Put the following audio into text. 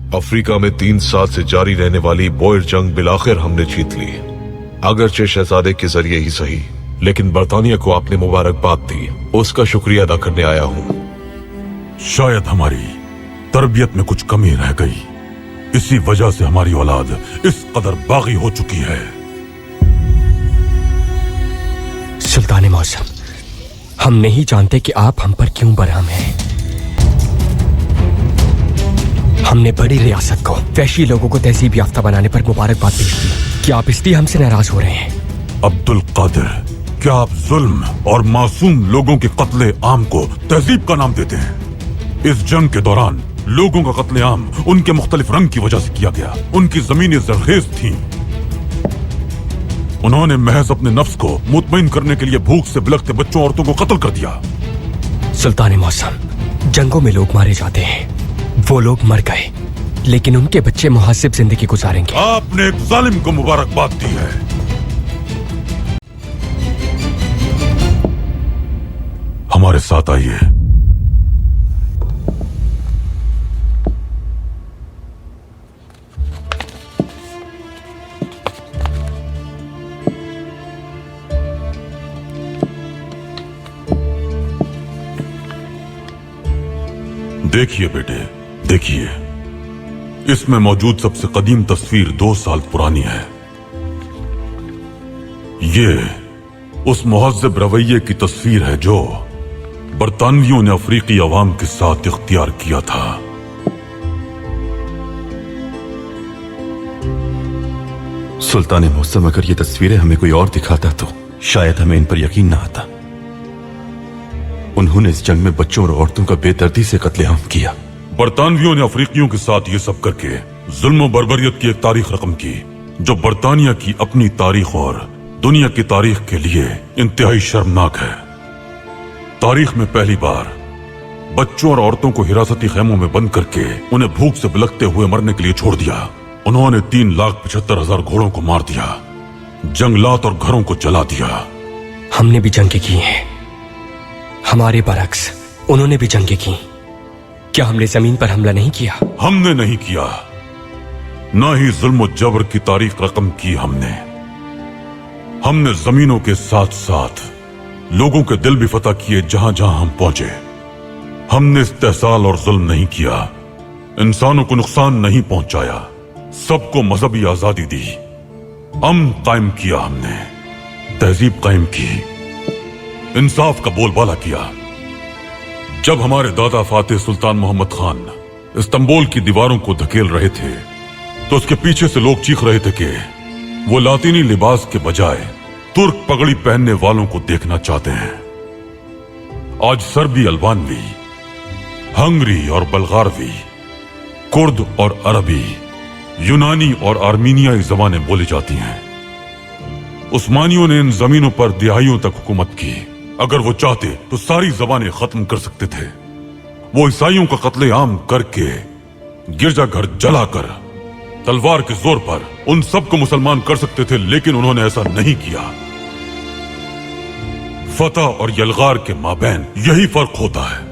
Africa में 3 साल से जारी रहने वाली बोयर जंग बिलाखिर हमने जीत ली, अगरचे शहजादे के जरिए ही सही, लेकिन बरतानिया को आपने मुबारकबाद दी, उसका शुक्रिया अदा करने आया हूँ। शायद हमारी तरबियत में कुछ कमी रह गई, इसी वजह से हमारी औलाद इस कदर बागी हो चुकी है। सुल्तान मौसम, हम नहीं जानते कि आप हम पर क्यों बरहम हैं। हमने बड़ी रियासत को वहशी लोगों को तहजीब याफ्ता बनाने पर मुबारकबाद पेश की। क्या आप इसलिए हमसे नाराज हो रहे हैं? अब्दुल कादिर, क्या आप जुल्म और मासूम लोगों के कत्ले आम को तहजीब का नाम देते हैं? इस जंग के दौरान लोगों का कत्ले आम उनके मुख्तलिफ रंग की वजह से किया गया। उनकी जमीनें जरखेज थीं। उन्होंने महज अपने नफ्स को मुतमईन करने के लिए भूख से बिलखते बच्चों औरतों को कत्ल कर दिया। सुल्तान मौसम, जंगों में लोग मारे जाते हैं, वो लोग मर गए, लेकिन उनके बच्चे मुहज्जिब जिंदगी गुजारेंगे। आपने एक जालिम को मुबारकबाद दी है। हमारे साथ आइए। देखिए बेटे, देखिए, इसमें मौजूद सबसे कदीम तस्वीर 2 साल पुरानी है। ये उस मुहज्जिब रवैये की तस्वीर है जो बरतानवियों ने अफ्रीकी अवाम के साथ इख्तियार किया था। सुल्तान मौसम, अगर ये तस्वीरें हमें कोई और दिखाता तो शायद हमें इन पर यकीन ना आता। उन्होंने इस जंग में बच्चों और औरतों का बेदर्दी से कत्लेआम किया। बरतानवियों ने अफ्रीकियों के साथ ये सब करके जुल्म और बर्बरियत की एक तारीख रकम की जो बरतानिया की अपनी तारीख और दुनिया की तारीख के लिए इंतहाई शर्मनाक है। तारीख में पहली बार बच्चों और औरतों को हिरासती खेमों में बंद करके उन्हें भूख से बिलखते हुए मरने के लिए छोड़ दिया। उन्होंने 3,75,000 घोड़ों को मार दिया, जंगलात और घरों को जला दिया। हमने भी जंगें की हैं, हमारे बरक्स उन्होंने भी जंगें की। क्या हमने जमीन पर हमला नहीं किया? हमने नहीं किया, ना ही जुल्म और जबर की तारीख रकम की हमने जमीनों के साथ साथ लोगों के दिल भी फतह किए जहां जहां हम पहुंचे। हमने इस्तेहसाल और जुल्म नहीं किया, इंसानों को नुकसान नहीं पहुंचाया, सबको मजहबी आजादी दी, अमन कायम किया, हमने तहजीब कायम की, इंसाफ का बोलबाला किया। जब हमारे दादा फातेह सुल्तान मोहम्मद खान इस्तांबुल की दीवारों को धकेल रहे थे तो उसके पीछे से लोग चीख रहे थे कि वो लातीनी लिबास के बजाय तुर्क पगड़ी पहनने वालों को देखना चाहते हैं। आज सर्बी, अल्बानवी, हंगरी और बल्गारवी, कुर्द और अरबी, यूनानी और आर्मीनियाई जबानें बोली जाती हैं। उस्मानियों ने इन जमीनों पर दिहाइयों तक हुकूमत की। अगर वो चाहते तो सारी जबानें खत्म कर सकते थे। वो ईसाइयों का कत्लेआम करके, गिरजाघर जलाकर, तलवार के जोर पर उन सबको मुसलमान कर सकते थे, लेकिन उन्होंने ऐसा नहीं किया। फतह और यलगार के माबैन यही फर्क होता है।